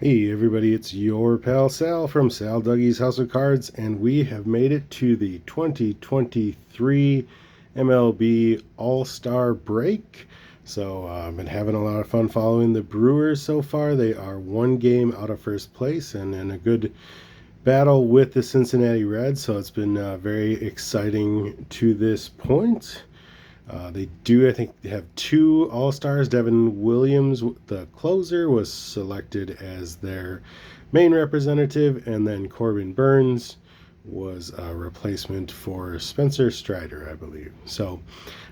Hey everybody, it's your pal Sal from Sal Dougie's House of Cards, and we have made it to the 2023 MLB All-Star break. So I've been having a lot of fun following the Brewers so far. They are one game out of first place and in a good battle with the Cincinnati Reds, so it's been very exciting to this point. They do, I think, they have two All Stars. Devin Williams, the closer, was selected as their main representative, and then Corbin Burns was a replacement for Spencer Strider, I believe. So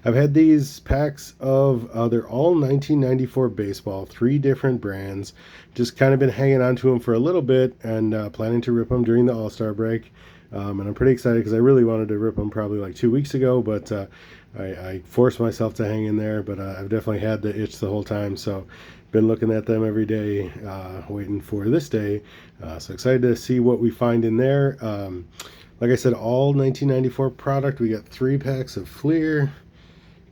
I've had these packs of, they're all 1994 baseball, three different brands. Just kind of been hanging on to them for a little bit and planning to rip them during the All Star break. And I'm pretty excited because I really wanted to rip them probably like 2 weeks ago, but I forced myself to hang in there. But I've definitely had the itch the whole time, so been looking at them every day, waiting for this day. So excited to see what we find in there. Like I said, all 1994 product. We got 3 packs of Fleer,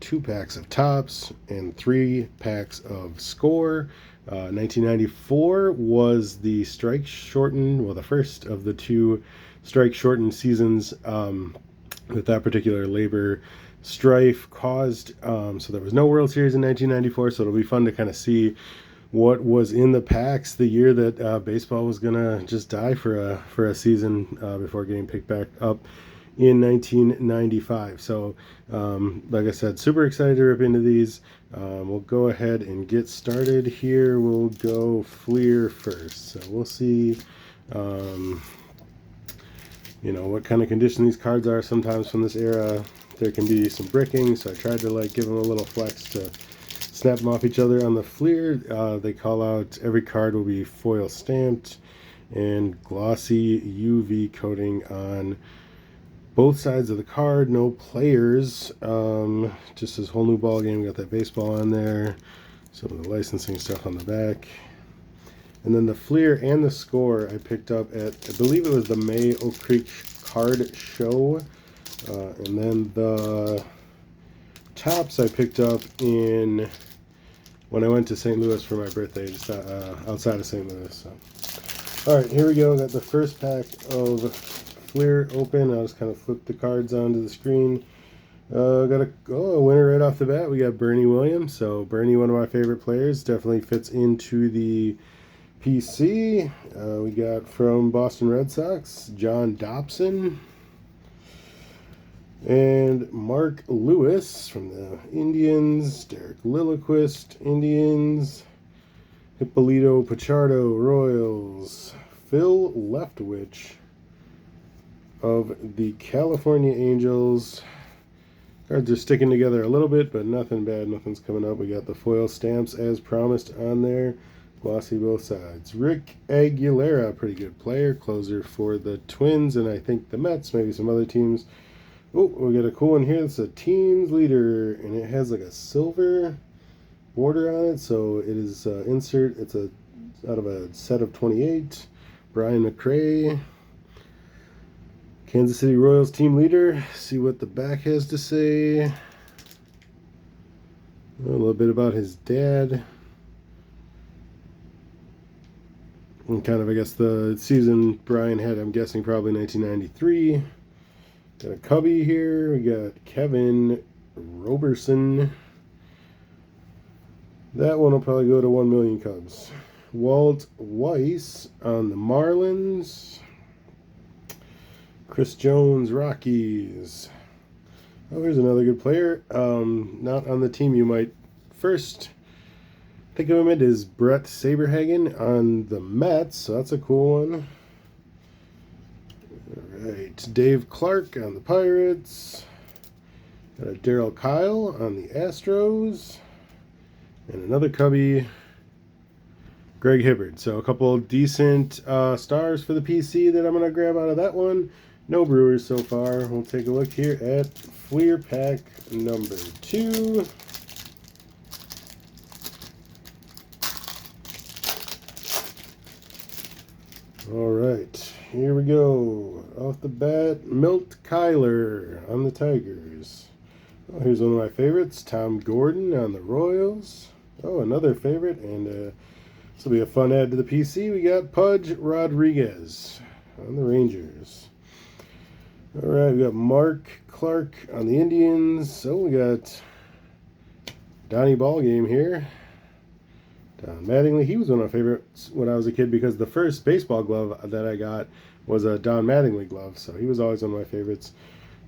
2 packs of Tops, and 3 packs of Score. 1994 was the strike shortened, well, the first of the two strike shortened seasons that particular labor strife caused. So there was no World Series in 1994, so it'll be fun to kind of see what was in the packs the year that baseball was gonna just die for a season before getting picked back up in 1995. So like I said, super excited to rip into these. We'll go ahead and get started here. We'll go Fleer first, so we'll see what kind of condition these cards are. Sometimes from this era there can be some bricking, so I tried to give them a little flex to snap them off each other. On the Fleer, they call out every card will be foil stamped and glossy UV coating on both sides of the card. No players, just this whole new ball game. We got that baseball on there, some of the licensing stuff on the back. And then the Fleer and the Score I picked up at, I believe it was the May Oak Creek Card Show. And then the Tops I picked up when I went to St. Louis for my birthday, just outside of St. Louis. So. All right, here we go. Got the first pack of Fleer open. I'll just kind of flip the cards onto the screen. Got a winner right off the bat. We got Bernie Williams. So Bernie, one of my favorite players, definitely fits into the PC. We got from Boston Red Sox, John Dobson. And Mark Lewis from the Indians, Derek Lilliquist, Indians, Hippolito Pachardo, Royals, Phil Leftwich of the California Angels. Cards are sticking together a little bit, but nothing bad, nothing's coming up. We got the foil stamps as promised on there. Glossy both sides. Rick Aguilera, pretty good player, closer for the Twins, and I think the Mets, maybe some other teams. Oh, we got a cool one here. It's a team's leader, and it has like a silver border on it. So it is insert. It's out of a set of 28. Brian McRae, Kansas City Royals team leader. See what the back has to say. A little bit about his dad. And kind of, I guess, the season Brian had, I'm guessing, probably 1993. Got a Cubby here. We got Kevin Roberson. That one will probably go to 1 million Cubs. Walt Weiss on the Marlins. Chris Jones, Rockies. Oh, here's another good player. Not on the team you might first think of him. It is Brett Saberhagen on the Mets, so that's a cool one. All right, Dave Clark on the Pirates. Got a Darryl Kyle on the Astros. And another Cubby, Greg Hibbert. So a couple decent stars for the PC that I'm going to grab out of that one. No Brewers so far. We'll take a look here at Fleer pack number 2. All right, here we go. Off the bat, Milt Kyler on the Tigers. Oh, here's one of my favorites, Tom Gordon on the Royals. Oh, another favorite, and This will be a fun add to the PC. We got Pudge Rodriguez on the Rangers. All right, we got Mark Clark on the Indians. So we got Donnie Ballgame here. Don Mattingly. He was one of my favorites when I was a kid because the first baseball glove that I got was a Don Mattingly glove. So he was always one of my favorites.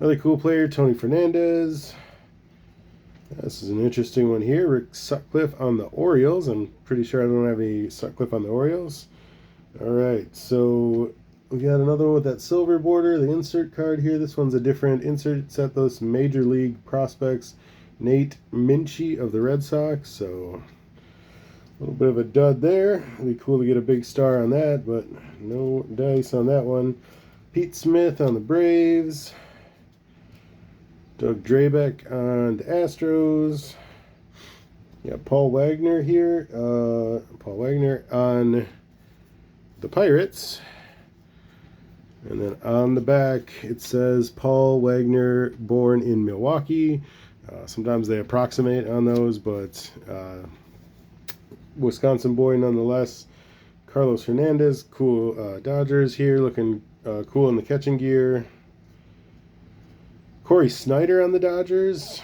Another cool player, Tony Fernandez. This is an interesting one here. Rick Sutcliffe on the Orioles. I'm pretty sure I don't have any Sutcliffe on the Orioles. All right, so we got another one with that silver border, the insert card here. This one's a different insert set, those major league prospects. Nate Minchey of the Red Sox, so a little bit of a dud there. It'd be cool to get a big star on that, but no dice on that one. Pete Smith on the Braves. Doug Drabeck on the Astros. Yeah, Paul Wagner here. Paul Wagner on the Pirates. And then on the back, it says Paul Wagner, born in Milwaukee. Sometimes they approximate on those, but Wisconsin boy nonetheless. Carlos Hernandez, cool Dodgers here, looking cool in the catching gear. Corey Snyder on the Dodgers.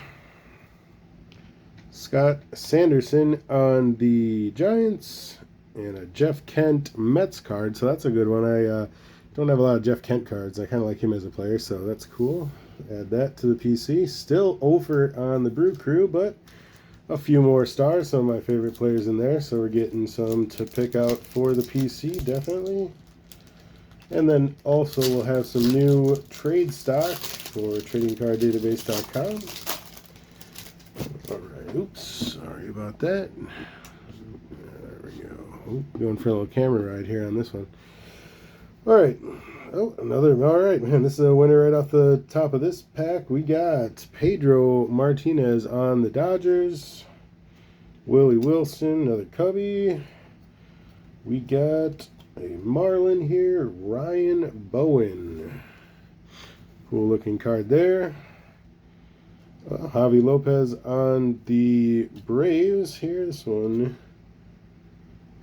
Scott Sanderson on the Giants. And a Jeff Kent Mets card, so that's a good one. I don't have a lot of Jeff Kent cards. I kind of like him as a player, so that's cool. Add that to the PC. Still over on the Brew Crew, but a few more stars. Some of my favorite players in there, so we're getting some to pick out for the PC, definitely. And then also we'll have some new trade stock for tradingcarddatabase.com. All right, oops, sorry about that. There we go. Ooh, going for a little camera ride here on this one. All right. Oh, another. All right, man. This is a winner right off the top of this pack. We got Pedro Martinez on the Dodgers. Willie Wilson, another Cubby. We got a Marlin here. Ryan Bowen. Cool looking card there. Javi Lopez on the Braves here. This one.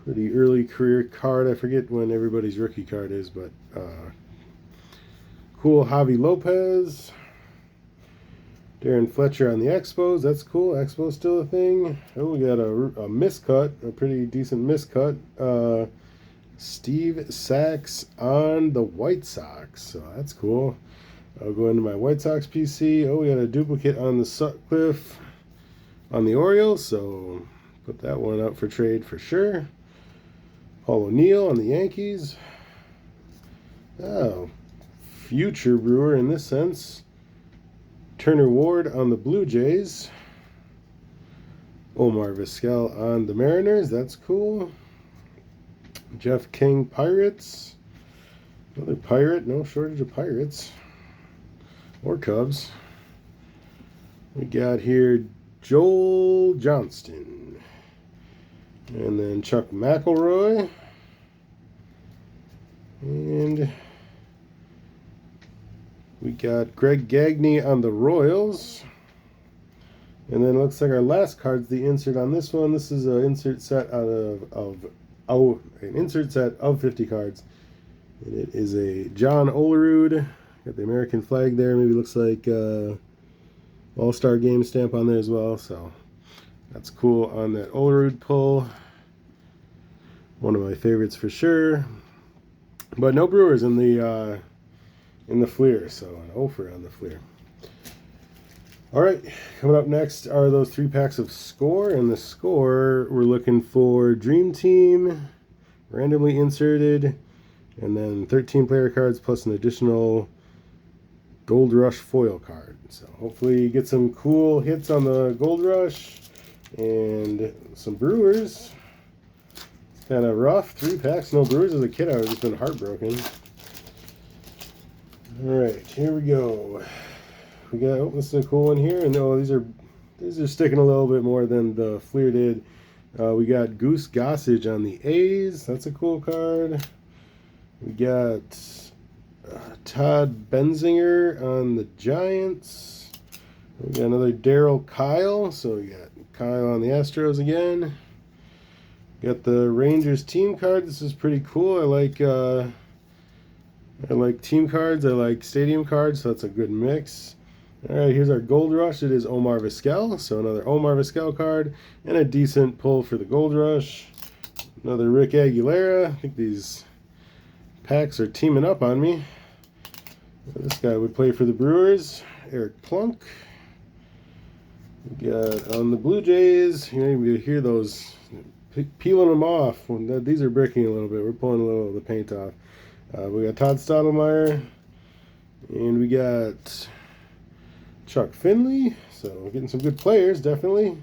Pretty early career card. I forget when everybody's rookie card is, but cool Javi Lopez. Darren Fletcher on the Expos. That's cool. Expos still a thing. Oh, we got a miscut, a pretty decent miscut. Steve Sachs on the White Sox. So that's cool. I'll go into my White Sox PC. Oh, we got a duplicate on the Sutcliffe on the Orioles. So put that one up for trade for sure. Paul O'Neill on the Yankees. Oh, future Brewer in this sense. Turner Ward on the Blue Jays. Omar Vizquel on the Mariners. That's cool. Jeff King Pirates. Another Pirate. No shortage of Pirates. Or Cubs. We got here Joel Johnston. And then Chuck McElroy. And we got Greg Gagne on the Royals. And then it looks like our last card's the insert on this one. This is an insert set an insert set of 50 cards. And it is a John Olerud. Got the American flag there. Maybe looks like All-Star Game stamp on there as well. So that's cool on that Olerud pull. One of my favorites for sure. But no Brewers in the Fleer, so an offer on the Fleer. All right, coming up next are those 3 packs of Score. And the Score, we're looking for Dream Team, randomly inserted, and then 13 player cards plus an additional Gold Rush foil card. So hopefully get some cool hits on the Gold Rush and some Brewers. It's kind of rough. 3 packs, no Brewers. As a kid, I would have just been heartbroken. All right, here we go. We got, oh, this is a cool one here. And oh, these are sticking a little bit more than the Fleer did. We got Goose Gossage on the A's. That's a cool card. We got Todd Benzinger on the Giants. We got another Daryl Kyle. So we got Kyle on the Astros again. Got the Rangers team card. This is pretty cool. I like team cards. I like stadium cards, so that's a good mix. All right, here's our Gold Rush. It is Omar Vizquel, so another Omar Vizquel card, and a decent pull for the Gold Rush. Another Rick Aguilera. I think these packs are teaming up on me. This guy would play for the Brewers. Eric Plunk. We got on the Blue Jays. You know, you hear those peeling them off. These are bricking a little bit. We're pulling a little of the paint off. We got Todd Stottlemyre, and we got Chuck Finley. So we're getting some good players, definitely.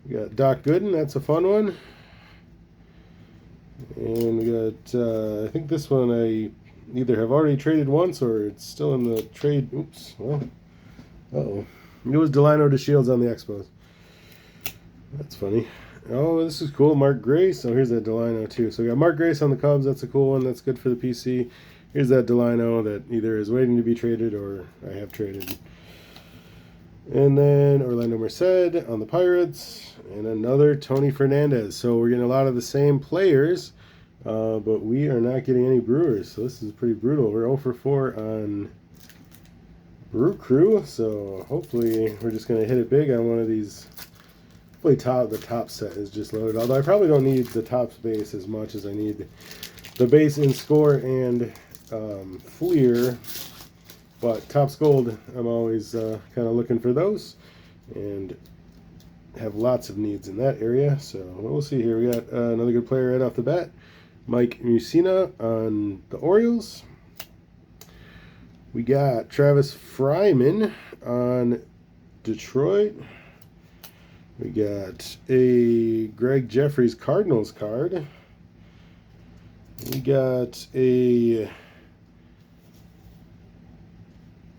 We got Doc Gooden. That's a fun one. And we got, I think this one I either have already traded once or it's still in the trade. Oops. Well, uh-oh. It was Delino DeShields on the Expos. That's funny. Oh, this is cool. Mark Grace. Oh, here's that Delino too. So we got Mark Grace on the Cubs. That's a cool one. That's good for the PC. Here's that Delino that either is waiting to be traded or I have traded. And then Orlando Merced on the Pirates. And another Tony Fernandez. So we're getting a lot of the same players, but we are not getting any Brewers. So this is pretty brutal. We're 0 for 4 on Brew Crew. So hopefully we're just going to hit it big on one of these. The top set is just loaded, although I probably don't need the top base as much as I need the base in score and Fleer, but Topps Gold I'm always kind of looking for those and have lots of needs in that area. So we'll see here. We got another good player right off the bat, Mike Mussina on the Orioles. We got Travis Fryman on Detroit. We got a Greg Jeffries Cardinals card. We got a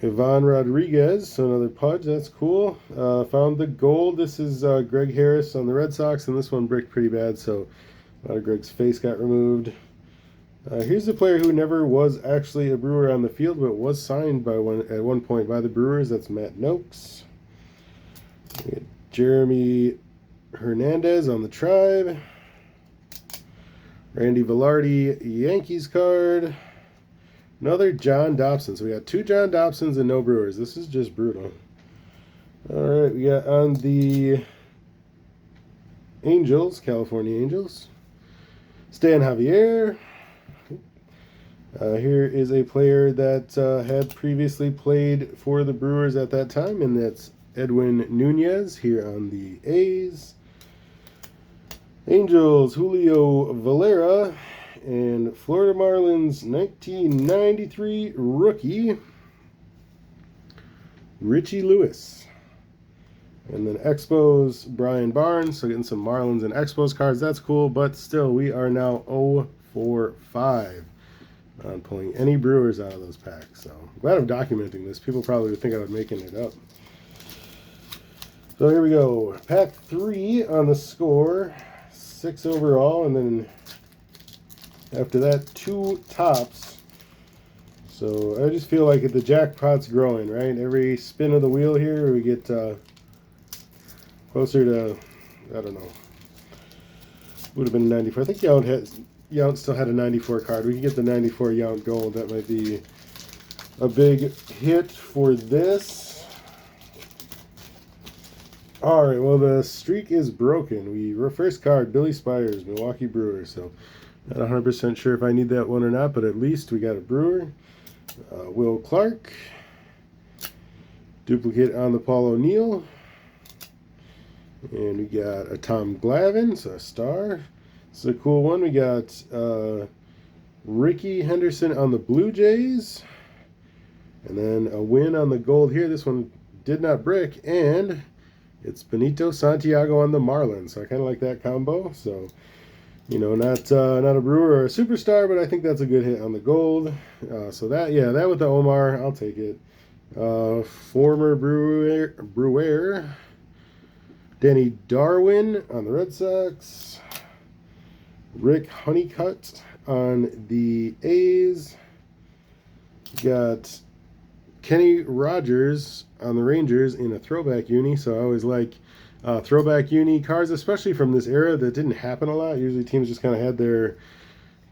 Ivan Rodriguez, so another Pudge. That's cool. Found the gold. This is Greg Harris on the Red Sox, and this one bricked pretty bad, so a lot of Greg's face got removed. Here's a player who never was actually a Brewer on the field, but was signed at one point by the Brewers. That's Matt Noakes. Jeremy Hernandez on the Tribe. Randy Velarde Yankees card. Another John Dobson. So we got 2 John Dobsons and no Brewers. This is just brutal. Alright, we got on the Angels, California Angels, Stan Javier. Here is a player that had previously played for the Brewers at that time, and that's Edwin Nunez here on the A's. Angels, Julio Valera, and Florida Marlins 1993 rookie, Richie Lewis. And then Expos, Brian Barnes. So getting some Marlins and Expos cards. That's cool, but still, we are now 0 for 5 on pulling any Brewers out of those packs. So I'm glad I'm documenting this. People probably would think I was making it up. So here we go. Pack 3 on the score. 6 overall, and then after that, 2 tops. So I just feel like the jackpot's growing, right? Every spin of the wheel here, we get closer to, I don't know, would have been 94. I think Yount still had a 94 card. We can get the 94 Yount Gold. That might be a big hit for this. All right, well, the streak is broken. First card, Billy Spires, Milwaukee Brewers. So not 100% sure if I need that one or not, but at least we got a Brewer. Will Clark. Duplicate on the Paul O'Neill. And we got a Tom Glavine, so a star. It's a cool one. We got Ricky Henderson on the Blue Jays. And then a win on the gold here. This one did not brick, and it's Benito Santiago on the Marlins. So I kind of like that combo. So, you know, not a Brewer or a superstar, but I think that's a good hit on the gold. So that with the Omar, I'll take it. Former Brewer, Danny Darwin on the Red Sox. Rick Honeycutt on the A's. Got Kenny Rogers on the Rangers in a throwback uni, so I always like throwback uni cards, especially from this era, that didn't happen a lot. Usually teams just kind of had their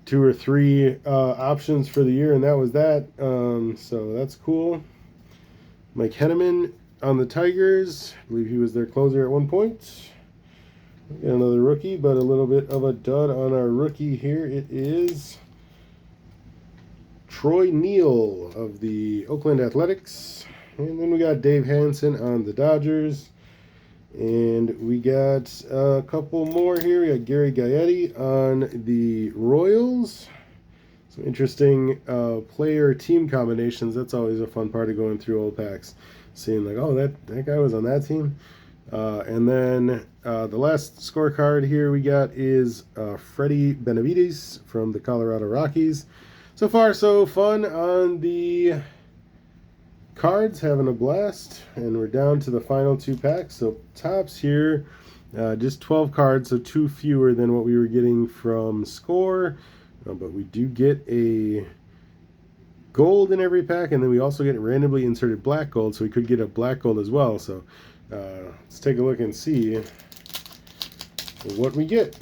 2 or 3 options for the year, and that was that. So that's cool. Mike Henneman on the Tigers. I believe he was their closer at one point. Got another rookie, but a little bit of a dud on our rookie here. It is Troy Neal of the Oakland Athletics. And then we got Dave Hansen on the Dodgers. And we got a couple more here. We got Gary Gaetti on the Royals. Some interesting player team combinations. That's always a fun part of going through old packs. Seeing like, oh, that guy was on that team. And then the last scorecard here we got is Freddie Benavides from the Colorado Rockies. So far, so fun on the cards, having a blast, and we're down to the final 2 packs. So tops here, just 12 cards, so 2 fewer than what we were getting from Score, but we do get a gold in every pack, and then we also get randomly inserted black gold, so we could get a black gold as well. So let's take a look and see what we get.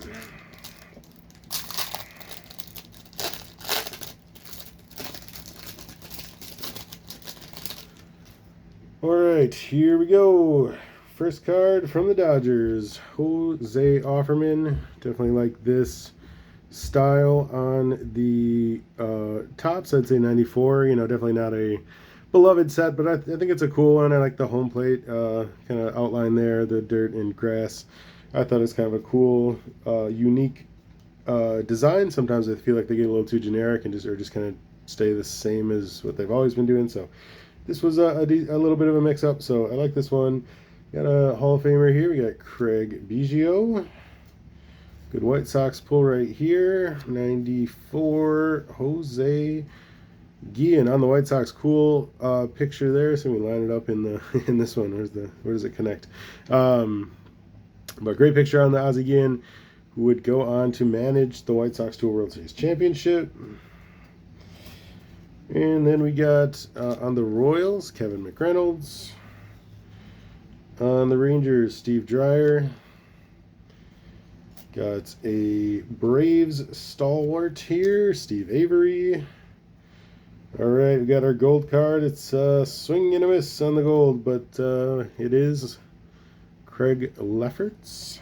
Alright, here we go. First card from the Dodgers, Jose Offerman. Definitely like this style on the tops. I'd say 94. You know, definitely not a beloved set, but I think it's a cool one. I like the home plate kind of outline there, the dirt and grass. I thought it's kind of a cool, unique design. Sometimes I feel like they get a little too generic and just kind of stay the same as what they've always been doing. So this was a little bit of a mix-up, so I like this one. Got a Hall of Famer here. We got Craig Biggio. Good White Sox pull right here. 94, Jose Guillen on the White Sox. Cool picture there. So we line it up in the in this one. Where does it connect? But great picture on the Ozzie Guillen, who would go on to manage the White Sox to a World Series championship. And then we got on the Royals, Kevin McReynolds. On the Rangers, Steve Dreyer. Got a Braves stalwart here, Steve Avery. All right, we got our gold card. It's swing and a miss on the gold, but it is Craig Lefferts.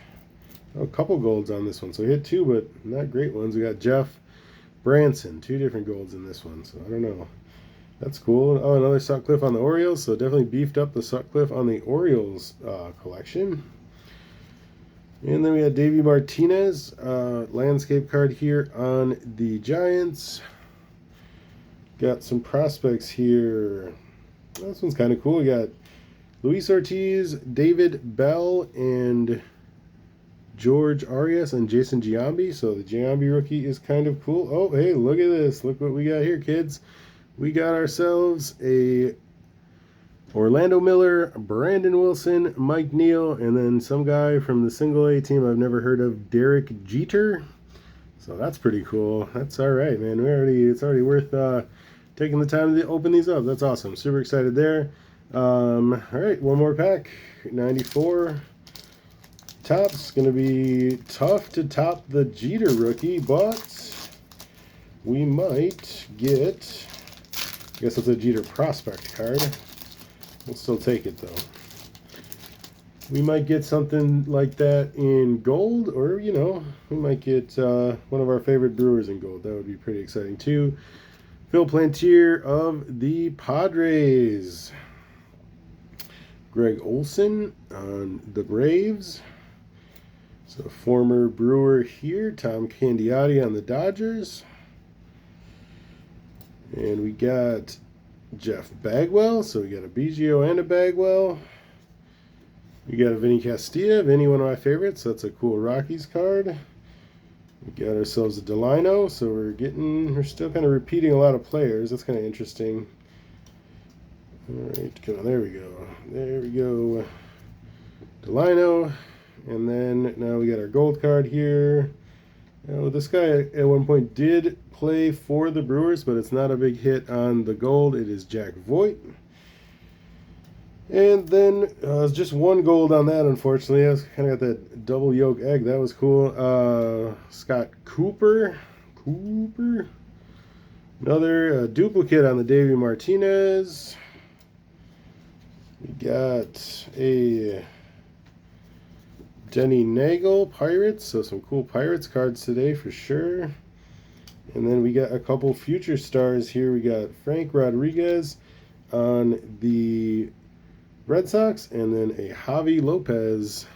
Oh, a couple golds on this one. So we hit 2, but not great ones. We got Jeff Branson, 2 different golds in this one, so I don't know. That's cool. Oh, another Sutcliffe on the Orioles, so definitely beefed up the Sutcliffe on the Orioles collection. And then we had Davey Martinez, landscape card here on the Giants. Got some prospects here. This one's kind of cool. We got Luis Ortiz, David Bell, and George Arias and Jason Giambi. So the Giambi rookie is kind of cool. Oh, hey, look at this. Look what we got here, kids. We got ourselves a Orlando Miller, Brandon Wilson, Mike Neal, and then some guy from the single A team I've never heard of, Derek Jeter. So that's pretty cool. That's all right, man. It's already worth taking the time to open these up. That's awesome. Super excited there. All right, one more pack. 94. Top's going to be tough to top the Jeter rookie, but we might get, I guess it's a Jeter prospect card. We'll still take it, though. We might get something like that in gold, or, you know, we might get one of our favorite Brewers in gold. That would be pretty exciting, too. Phil Plantier of the Padres. Greg Olson on the Braves. So former Brewer here, Tom Candiotti on the Dodgers. And we got Jeff Bagwell. So we got a Biggio and a Bagwell. We got a Vinny Castilla. Vinny, one of my favorites. That's a cool Rockies card. We got ourselves a Delino. So we're still kind of repeating a lot of players. That's kind of interesting. All right, come on, there we go. There we go. Delino. And then now we got our gold card here. Now, this guy at one point did play for the Brewers, but it's not a big hit on the gold. It is Jack Voigt. And then just one gold on that, unfortunately. I kind of got that double yolk egg. That was cool. Scott Cooper. Another duplicate on the Davey Martinez. We got a Denny Nagel Pirates. So some cool Pirates cards today for sure. And then we got a couple future stars here. We got Frank Rodriguez on the Red Sox, and then a Javi Lopez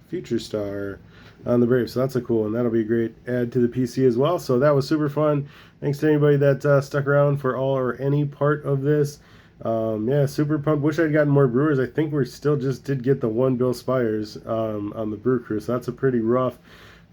future star on the Braves. So that's a cool one. That'll be a great add to the PC as well. So that was super fun. Thanks to anybody that stuck around for all or any part of this. Yeah, super pumped. Wish I'd gotten more Brewers. I think we still just did get the one Bill Spires on the Brew Crew. So that's a pretty rough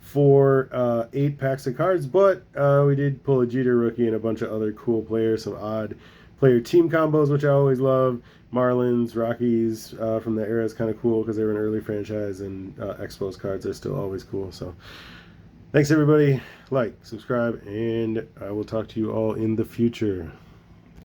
for 8 packs of cards. But we did pull a Jeter rookie and a bunch of other cool players, some odd player team combos, which I always love. Marlins, Rockies from the era is kind of cool because they were an early franchise, and Expos cards are still always cool. So thanks, everybody. Like, subscribe, and I will talk to you all in the future.